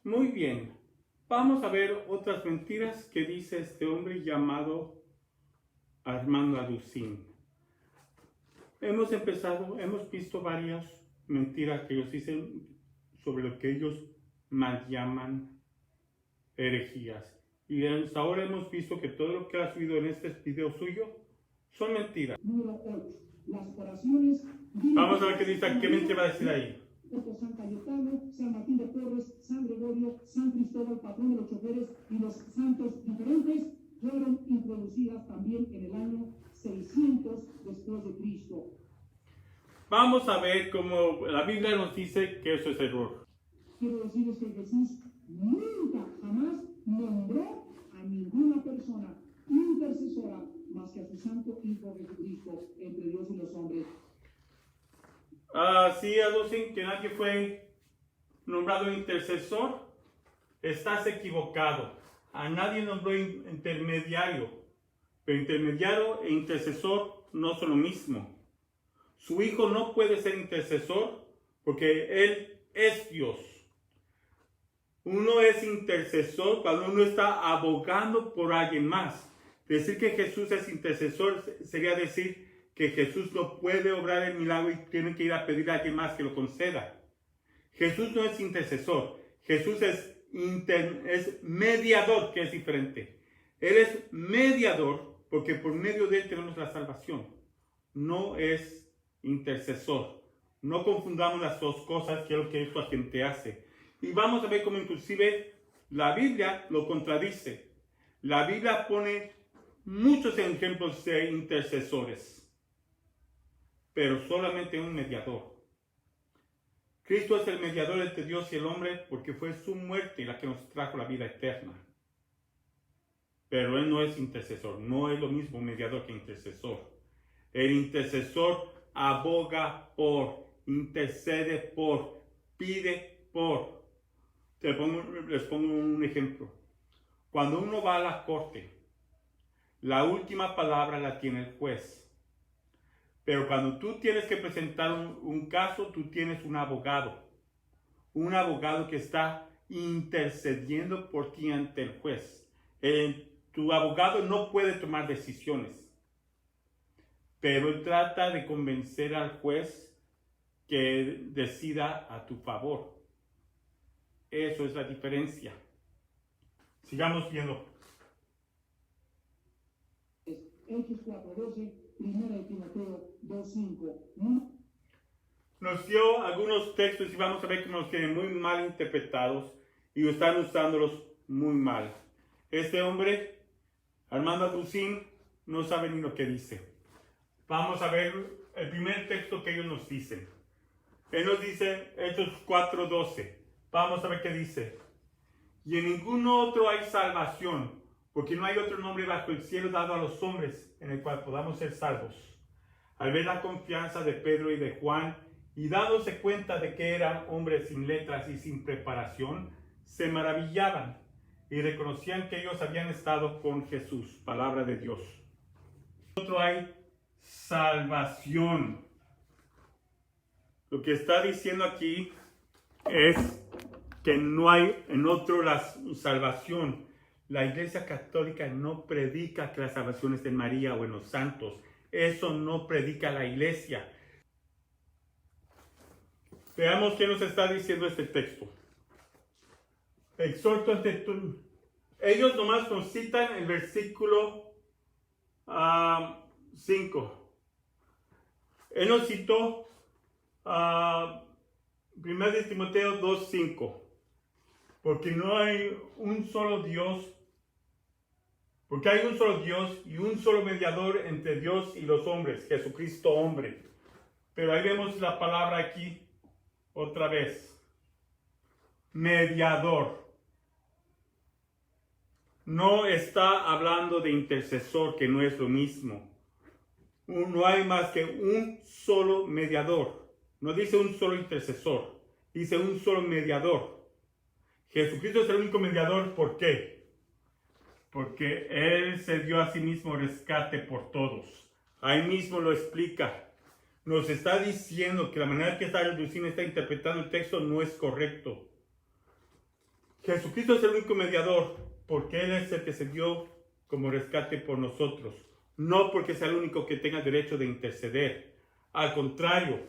Muy bien, vamos a ver otras mentiras que dice este hombre llamado Armando Aducín. Hemos visto varias mentiras que ellos dicen sobre lo que ellos mal llaman herejías. Y hasta ahora hemos visto que todo lo que ha subido en este video suyo son mentiras. Número 8. Las oraciones. Vamos a ver qué dice, qué mentira va a decir ahí. San Cayetano, San Martín de Porres, San Gregorio, San Cristóbal, patrón de los choferes y los santos diferentes fueron introducidas también en el año 600 después de Cristo. Vamos a ver cómo la Biblia nos dice que eso es error. Quiero decirles que Jesús nunca, jamás nombró a ninguna persona intercesora más que a su santo Hijo Jesucristo entre Dios y los hombres. Sí, aducen que nadie fue nombrado intercesor. Estás equivocado. A nadie nombró intermediario. Pero intermediario e intercesor no son lo mismo. Su hijo no puede ser intercesor porque él es Dios. Uno es intercesor cuando uno está abogando por alguien más. Decir que Jesús es intercesor sería decir que Jesús no puede obrar el milagro y tiene que ir a pedir a alguien más que lo conceda. Jesús no es intercesor. Jesús es mediador, que es diferente. Él es mediador porque por medio de él tenemos la salvación. No es intercesor. No confundamos las dos cosas, que es lo que esta gente hace. Y vamos a ver cómo inclusive la Biblia lo contradice. La Biblia pone muchos ejemplos de intercesores, pero solamente un mediador. Cristo es el mediador entre Dios y el hombre porque fue su muerte la que nos trajo la vida eterna. Pero él no es intercesor, no es lo mismo mediador que intercesor. El intercesor aboga por, intercede por, pide por. Les pongo un ejemplo. Cuando uno va a la corte, la última palabra la tiene el juez. Pero cuando tú tienes que presentar un caso, tú tienes un abogado. Un abogado que está intercediendo por ti ante el juez. Tu abogado no puede tomar decisiones. Pero él trata de convencer al juez que decida a tu favor. Eso es la diferencia. Sigamos viendo. Hechos 4:12, 1 Timoteo 2:5. Nos dio algunos textos y vamos a ver que nos tienen muy mal interpretados y están usándolos muy mal. Este hombre, Armando Aducín, no sabe ni lo que dice. Vamos a ver el primer texto que ellos nos dicen. Él nos dice Hechos 4:12. Vamos a ver qué dice. Y en ningún otro hay salvación, porque no hay otro nombre bajo el cielo dado a los hombres en el cual podamos ser salvos. Al ver la confianza de Pedro y de Juan, y dándose cuenta de que eran hombres sin letras y sin preparación, se maravillaban y reconocían que ellos habían estado con Jesús. Palabra de Dios. En otro hay salvación. Lo que está diciendo aquí es que no hay en otro la salvación. La Iglesia Católica no predica que la salvación es en María o en los santos. Eso no predica la Iglesia. Veamos qué nos está diciendo este texto. Exhorto ante tú. Ellos nomás nos citan el versículo 5. Él nos citó 1 Timoteo 2:5. Porque no hay un solo Dios. Porque hay un solo Dios y un solo mediador entre Dios y los hombres, Jesucristo hombre. Pero ahí vemos la palabra aquí otra vez. Mediador. No está hablando de intercesor, que no es lo mismo. No hay más que un solo mediador. No dice un solo intercesor, dice un solo mediador. Jesucristo es el único mediador. ¿Por qué? Porque Él se dio a sí mismo rescate por todos. Ahí mismo lo explica. Nos está diciendo que la manera que Aducín está interpretando el texto no es correcto. Jesucristo es el único mediador porque Él es el que se dio como rescate por nosotros. No porque sea el único que tenga derecho de interceder. Al contrario,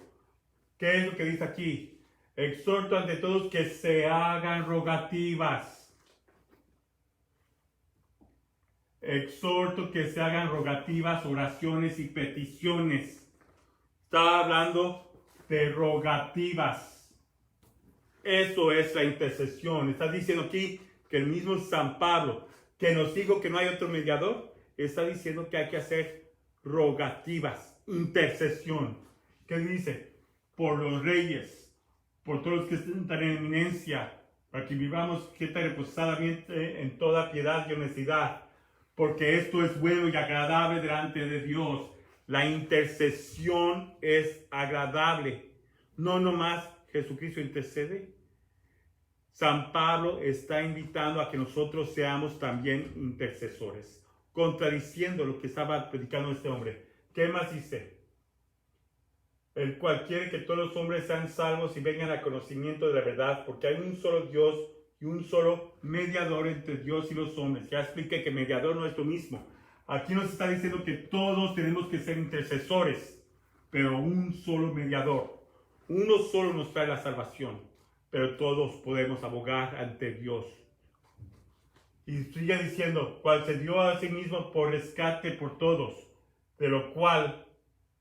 ¿qué es lo que dice aquí? Exhorto ante todos que se hagan rogativas. Exhorto que se hagan rogativas, oraciones y peticiones. Está hablando de rogativas. Eso es la intercesión. Está diciendo aquí que el mismo San Pablo, que nos dijo que no hay otro mediador, está diciendo que hay que hacer rogativas, intercesión. ¿Qué dice? Por los reyes, por todos los que están en eminencia, para que vivamos quieta y reposadamente en toda piedad y honestidad, porque esto es bueno y agradable delante de Dios. La intercesión es agradable. No nomás Jesucristo intercede. San Pablo está invitando a que nosotros seamos también intercesores, contradiciendo lo que estaba predicando este hombre. ¿Qué más dice? El cual quiere que todos los hombres sean salvos y vengan al conocimiento de la verdad, porque hay un solo Dios y un solo mediador entre Dios y los hombres. Ya expliqué que mediador no es lo mismo. Aquí nos está diciendo que todos tenemos que ser intercesores, pero un solo mediador. Uno solo nos trae la salvación, pero todos podemos abogar ante Dios. Y sigue diciendo, cual se dio a sí mismo por rescate por todos, de lo cual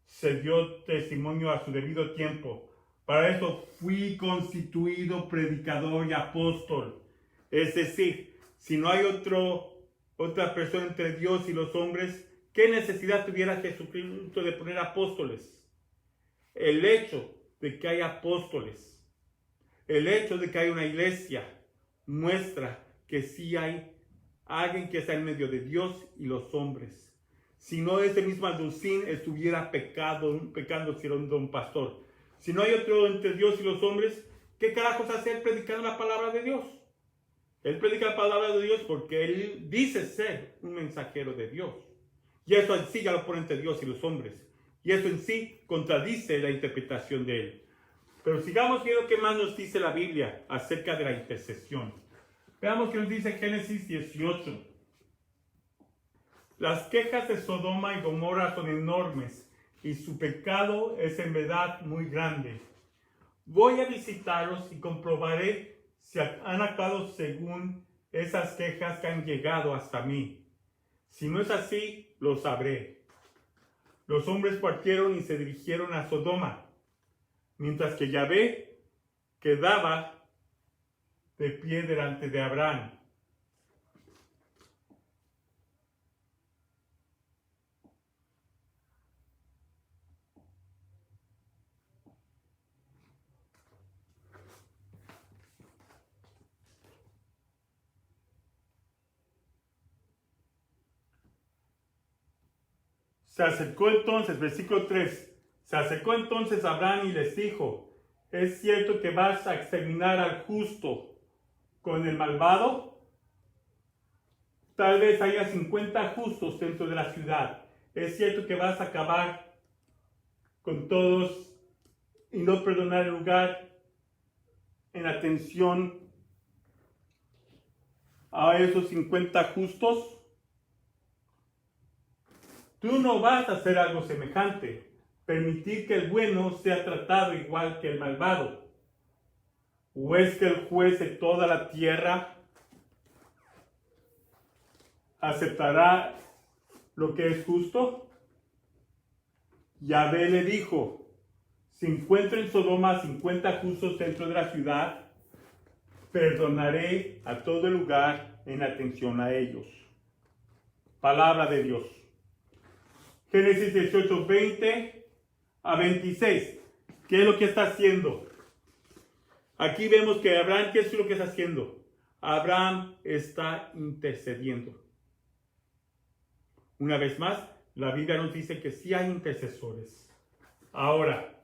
se dio testimonio a su debido tiempo. Para esto fui constituido predicador y apóstol. Es decir, si no hay otra persona entre Dios y los hombres, ¿qué necesidad tuviera Jesucristo de poner apóstoles? El hecho de que hay apóstoles, el hecho de que hay una iglesia, muestra que sí hay alguien que está en medio de Dios y los hombres. Si no, ese mismo Alducín estuviera pecando si era un don pastor. Si no hay otro entre Dios y los hombres, ¿qué carajos hace él predicando la palabra de Dios? Él predica la palabra de Dios porque él dice ser un mensajero de Dios. Y eso en sí ya lo pone entre Dios y los hombres. Y eso en sí contradice la interpretación de él. Pero sigamos viendo qué más nos dice la Biblia acerca de la intercesión. Veamos qué nos dice Génesis 18. Las quejas de Sodoma y Gomorra son enormes y su pecado es en verdad muy grande. Voy a visitarlos y comprobaré si han actuado según esas quejas que han llegado hasta mí. Si no es así, lo sabré. Los hombres partieron y se dirigieron a Sodoma, mientras que Yahvé quedaba de pie delante de Abraham. Se acercó entonces, versículo 3, se acercó entonces Abraham y les dijo, ¿es cierto que vas a exterminar al justo con el malvado? Tal vez haya 50 justos dentro de la ciudad. ¿Es cierto que vas a acabar con todos y no perdonar el lugar en atención a esos 50 justos? Tú no vas a hacer algo semejante, permitir que el bueno sea tratado igual que el malvado. ¿O es que el juez de toda la tierra aceptará lo que es justo? Yahvé le dijo, si encuentro en Sodoma 50 justos dentro de la ciudad, perdonaré a todo el lugar en atención a ellos. Palabra de Dios. Génesis 18, 20 a 26. ¿Qué es lo que está haciendo? Aquí vemos que Abraham, ¿qué es lo que está haciendo? Abraham está intercediendo. Una vez más, la Biblia nos dice que sí hay intercesores. Ahora,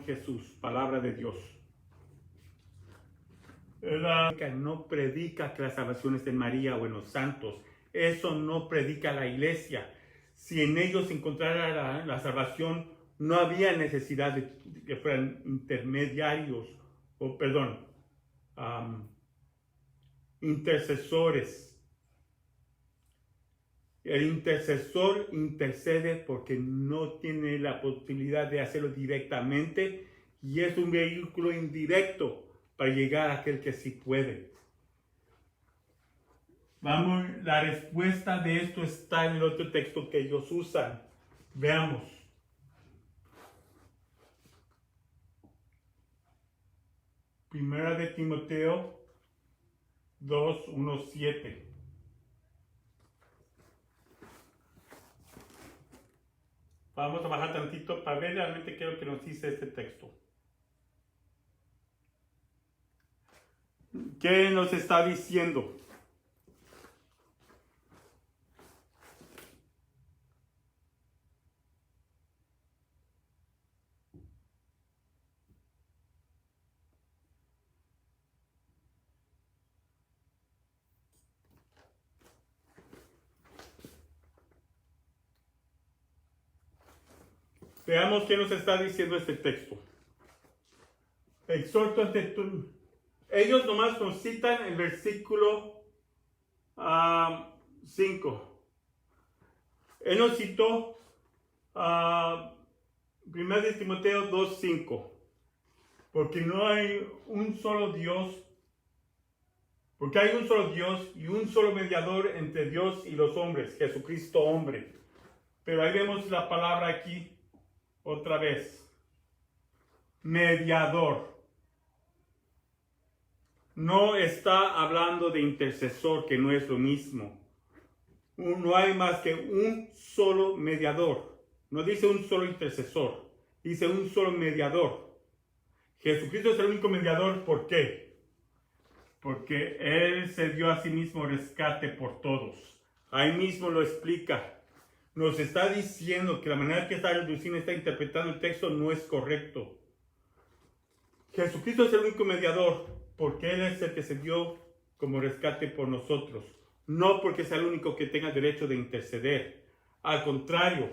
Jesús, palabra de Dios. No predica que la salvación esté en María o en los santos. Eso no predica la iglesia. Si en ellos encontrara la salvación, No había necesidad de que fueran intermediarios, intercesores. El intercesor intercede porque no tiene la posibilidad de hacerlo directamente y es un vehículo indirecto para llegar a aquel que sí puede. Vamos, la respuesta de esto está en el otro texto que ellos usan. Veamos. Primera de Timoteo 2:1-7. Vamos a bajar tantito para ver realmente qué es lo que nos dice este texto. ¿Qué nos está diciendo? Veamos qué nos está diciendo este texto. Exhorto ante tú. Ellos nomás nos citan el versículo 5. Él nos citó 1 Timoteo 2:5. Porque no hay un solo Dios, porque hay un solo Dios y un solo mediador entre Dios y los hombres, Jesucristo hombre. Pero ahí vemos la palabra aquí otra vez. Mediador. No está hablando de intercesor, que no es lo mismo. No hay más que un solo mediador. No dice un solo intercesor, dice un solo mediador. Jesucristo es el único mediador. ¿Por qué? Porque Él se dio a sí mismo rescate por todos. Ahí mismo lo explica. Nos está diciendo que la manera que esta reducción está interpretando el texto no es correcto. Jesucristo es el único mediador porque Él es el que se dio como rescate por nosotros. No porque sea el único que tenga derecho de interceder. Al contrario,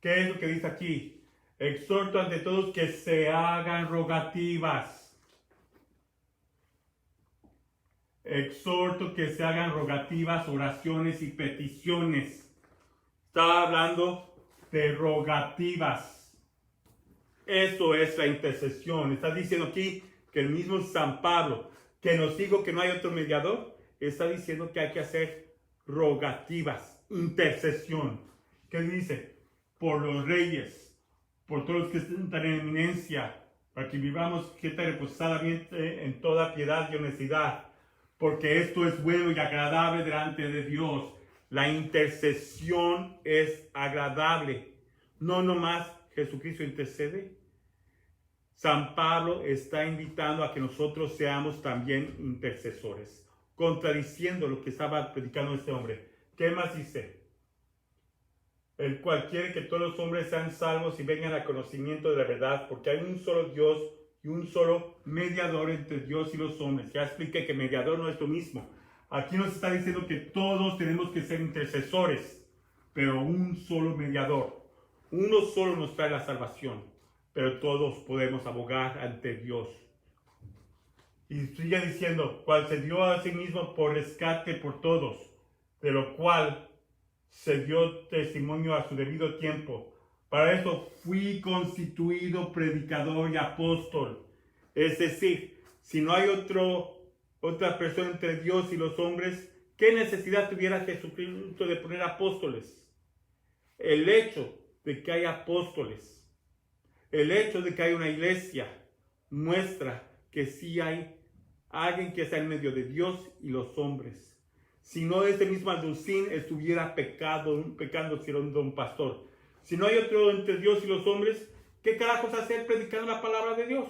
¿qué es lo que dice aquí? Exhorto ante todos que se hagan rogativas. Exhorto que se hagan rogativas, oraciones y peticiones. Está hablando de rogativas. Eso es la intercesión. Está diciendo aquí que el mismo San Pablo, que nos dijo que no hay otro mediador, está diciendo que hay que hacer rogativas, intercesión. ¿Qué dice? Por los reyes, por todos los que están en eminencia, para que vivamos quieta y reposadamente en toda piedad y honestidad, porque esto es bueno y agradable delante de Dios. La intercesión es agradable. No nomás Jesucristo intercede. San Pablo está invitando a que nosotros seamos también intercesores, contradiciendo lo que estaba predicando este hombre. ¿Qué más dice? El cual quiere que todos los hombres sean salvos y vengan al conocimiento de la verdad, porque hay un solo Dios y un solo mediador entre Dios y los hombres. Ya expliqué que mediador no es lo mismo. Aquí nos está diciendo que todos tenemos que ser intercesores, pero un solo mediador. Uno solo nos trae la salvación, pero todos podemos abogar ante Dios. Y sigue diciendo, cual se dio a sí mismo por rescate por todos, de lo cual se dio testimonio a su debido tiempo. Para eso fui constituido predicador y apóstol. Es decir, si no hay otra persona entre Dios y los hombres, ¿qué necesidad tuviera Jesucristo de poner apóstoles? El hecho de que hay apóstoles, el hecho de que hay una iglesia, muestra que sí hay alguien que está en medio de Dios y los hombres. Si no, este mismo Alducín estuviera pecando si era un don pastor. Si no hay otro entre Dios y los hombres, ¿qué carajos hacer predicando la palabra de Dios?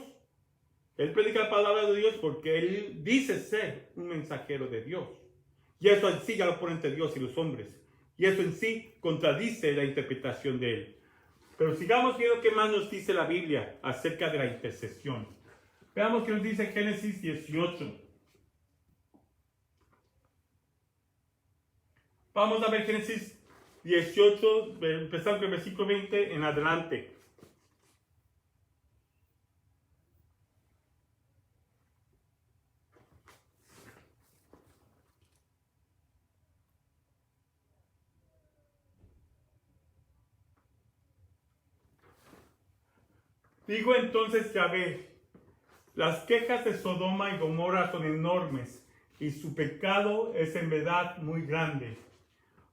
Él predica la palabra de Dios porque él dice ser un mensajero de Dios. Y eso en sí ya lo pone entre Dios y los hombres. Y eso en sí contradice la interpretación de él. Pero sigamos viendo qué más nos dice la Biblia acerca de la intercesión. Veamos qué nos dice Génesis 18. Vamos a ver Génesis 18, empezando con el versículo 20 en adelante. Digo entonces Yahvé, las quejas de Sodoma y Gomorra son enormes y su pecado es en verdad muy grande.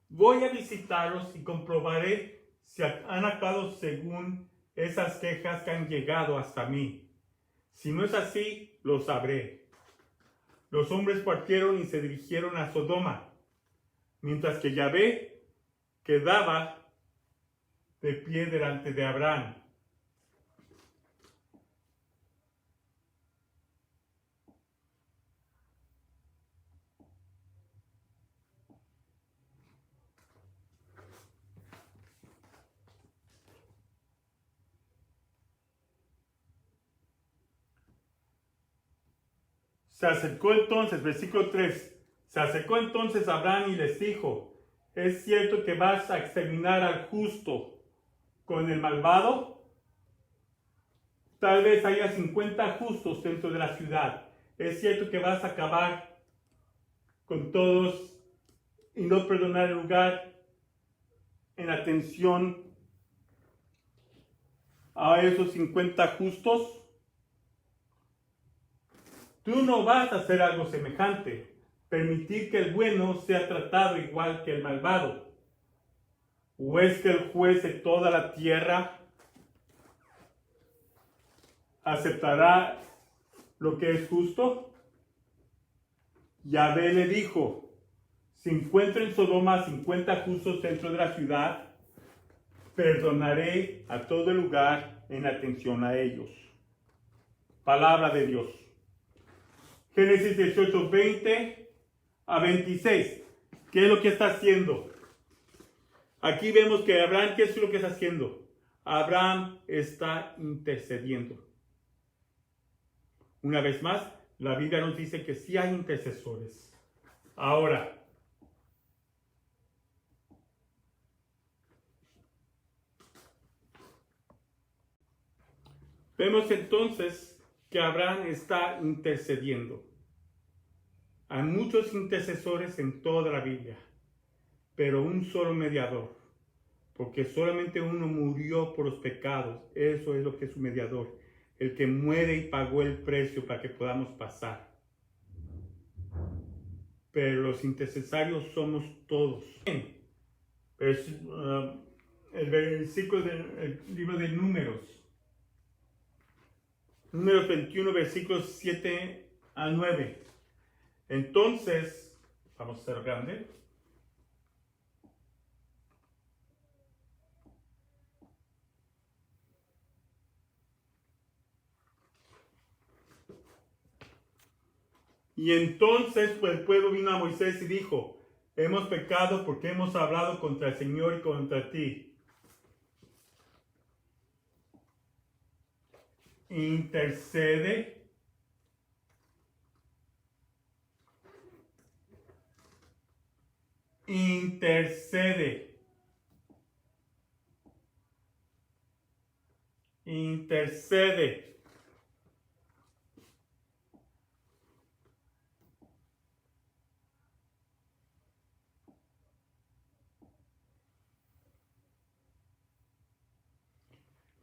Voy a visitarlos y comprobaré si han actuado según esas quejas que han llegado hasta mí. Si no es así, lo sabré. Los hombres partieron y se dirigieron a Sodoma, mientras que Yahvé quedaba de pie delante de Abraham. Se acercó entonces, versículo 3, se acercó entonces Abraham y les dijo, ¿es cierto que vas a exterminar al justo con el malvado? Tal vez haya 50 justos dentro de la ciudad. ¿Es cierto que vas a acabar con todos y no perdonar el lugar en atención a esos 50 justos? Tú no vas a hacer algo semejante, permitir que el bueno sea tratado igual que el malvado. ¿O es que el juez de toda la tierra aceptará lo que es justo? Yahvé le dijo, si encuentro en Sodoma 50 justos dentro de la ciudad, perdonaré a todo el lugar en atención a ellos. Palabra de Dios. Génesis 18, 20 a 26. ¿Qué es lo que está haciendo? Aquí vemos que Abraham, ¿qué es lo que está haciendo? Abraham está intercediendo. Una vez más, la Biblia nos dice que sí hay intercesores. Ahora, vemos entonces que Abraham está intercediendo. Hay muchos intercesores en toda la Biblia, pero un solo mediador, porque solamente uno murió por los pecados. Eso es lo que es un mediador, el que muere y pagó el precio para que podamos pasar. Pero los intercesorios somos todos. El versículo del libro de Números. Números 21, versículos 7 a 9. Entonces, vamos a hacer grande. Y entonces pues, el pueblo vino a Moisés y dijo, hemos pecado porque hemos hablado contra el Señor y contra ti. Intercede. Intercede. Intercede.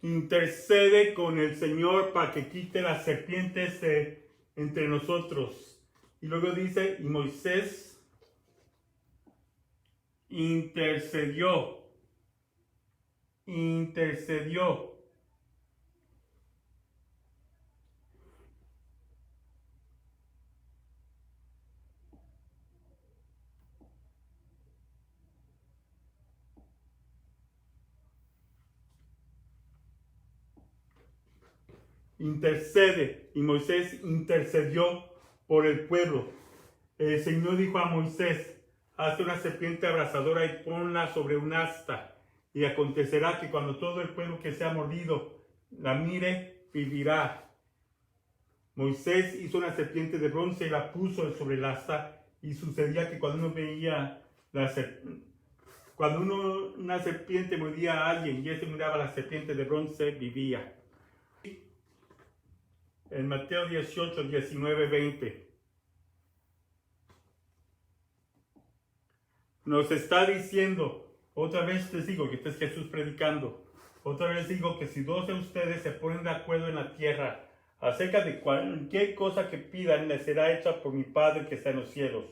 Intercede con el Señor para que quite las serpientes de entre nosotros. Y luego dice, y Moisés intercedió. Intercedió. Intercede, y Moisés intercedió por el pueblo. El Señor dijo a Moisés, haz una serpiente abrasadora y ponla sobre un asta, y acontecerá que cuando todo el pueblo que sea mordido la mire, vivirá. Moisés hizo una serpiente de bronce y la puso sobre el asta, y sucedía que cuando uno veía una serpiente mordía a alguien y este miraba la serpiente de bronce, vivía. En Mateo 18, 19, 20. Nos está diciendo, otra vez les digo que este es Jesús predicando, Otra vez digo que si 2 de ustedes se ponen de acuerdo en la tierra acerca de cualquier cosa que pidan, les será hecha por mi Padre que está en los cielos.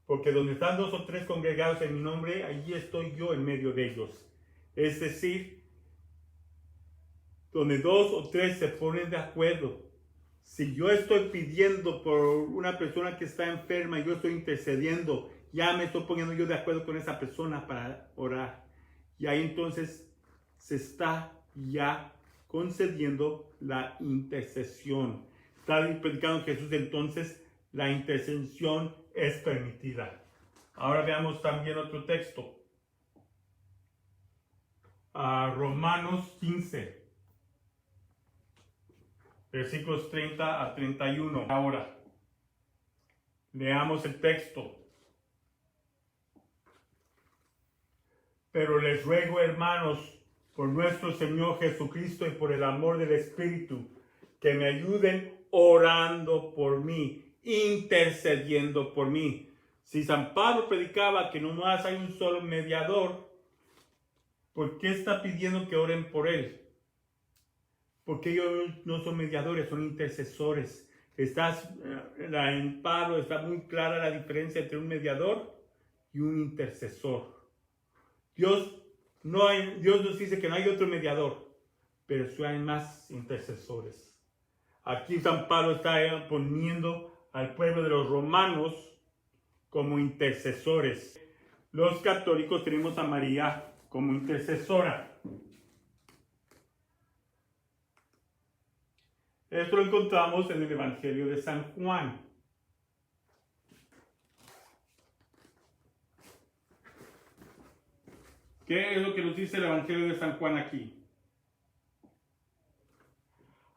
Porque donde están 2 o 3 congregados en mi nombre, allí estoy yo en medio de ellos. Es decir, donde 2 o 3 se ponen de acuerdo. Si yo estoy pidiendo por una persona que está enferma y yo estoy intercediendo, ya me estoy poniendo yo de acuerdo con esa persona para orar. Y ahí entonces se está ya concediendo la intercesión. Está predicando Jesús, entonces la intercesión es permitida. Ahora veamos también otro texto. Romanos 15. Versículos 30 a 31. Ahora, leamos el texto. Pero les ruego, hermanos, por nuestro Señor Jesucristo y por el amor del Espíritu, que me ayuden orando por mí, intercediendo por mí. Si San Pablo predicaba que nomás hay un solo mediador, ¿por qué está pidiendo que oren por él? Porque ellos no son mediadores, son intercesores. En Pablo está muy clara la diferencia entre un mediador y un intercesor. Dios nos dice que no hay otro mediador, pero sí hay más intercesores. Aquí San Pablo está poniendo al pueblo de los romanos como intercesores. Los católicos tenemos a María como intercesora. Esto lo encontramos en el Evangelio de San Juan. ¿Qué es lo que nos dice el Evangelio de San Juan aquí?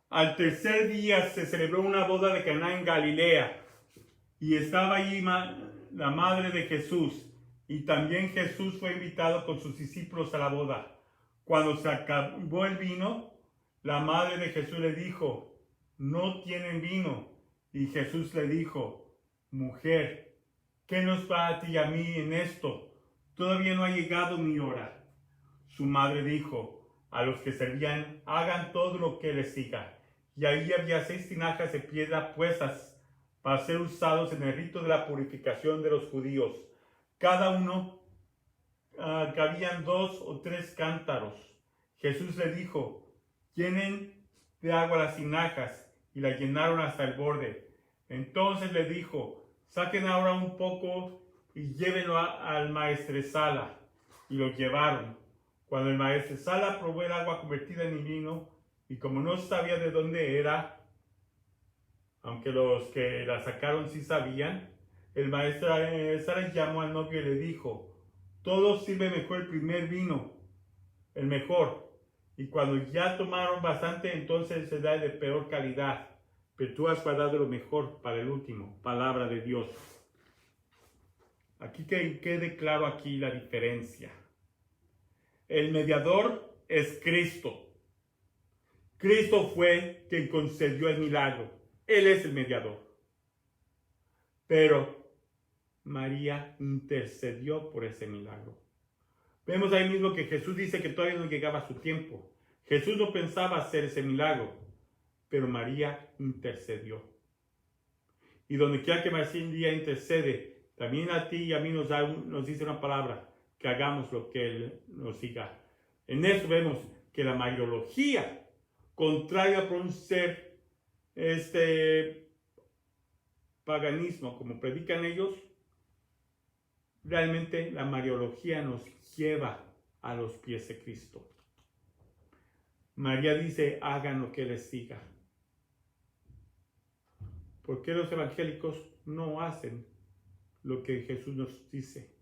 Al tercer día se celebró una boda de Caná en Galilea, y estaba allí la madre de Jesús, y también Jesús fue invitado con sus discípulos a la boda. Cuando se acabó el vino, la madre de Jesús le dijo: no tienen vino. Y Jesús le dijo: mujer, ¿qué nos va a ti y a mí en esto? Todavía no ha llegado mi hora. Su madre dijo a los que servían: hagan todo lo que les diga. Y ahí había 6 tinajas de piedra puestas para ser usados en el rito de la purificación de los judíos. Cada uno cabían 2 o 3 cántaros. Jesús le dijo: llenen de agua las tinajas, y la llenaron hasta el borde. Entonces le dijo: saquen ahora un poco y llévenlo al maestresala. Y lo llevaron. Cuando el maestresala probó el agua convertida en vino, y como no sabía de dónde era, aunque los que la sacaron sí sabían, el maestresala llamó al novio y le dijo: todo sirve mejor el primer vino, el mejor. Y cuando ya tomaron bastante, entonces se da el de peor calidad. Pero tú has guardado lo mejor para el último. Palabra de Dios. Aquí que quede claro aquí la diferencia. El mediador es Cristo. Cristo fue quien concedió el milagro. Él es el mediador. Pero María intercedió por ese milagro. Vemos ahí mismo que Jesús dice que todavía no llegaba su tiempo. Jesús no pensaba hacer ese milagro, pero María intercedió. Y donde quiera que María intercede, también a ti y a mí nos dice una palabra: que hagamos lo que Él nos diga. En eso vemos que la mariología, contraria a un ser paganismo, como predican ellos, realmente la mariología nos lleva a los pies de Cristo. María dice: hagan lo que les diga. ¿Por qué los evangélicos no hacen lo que Jesús nos dice?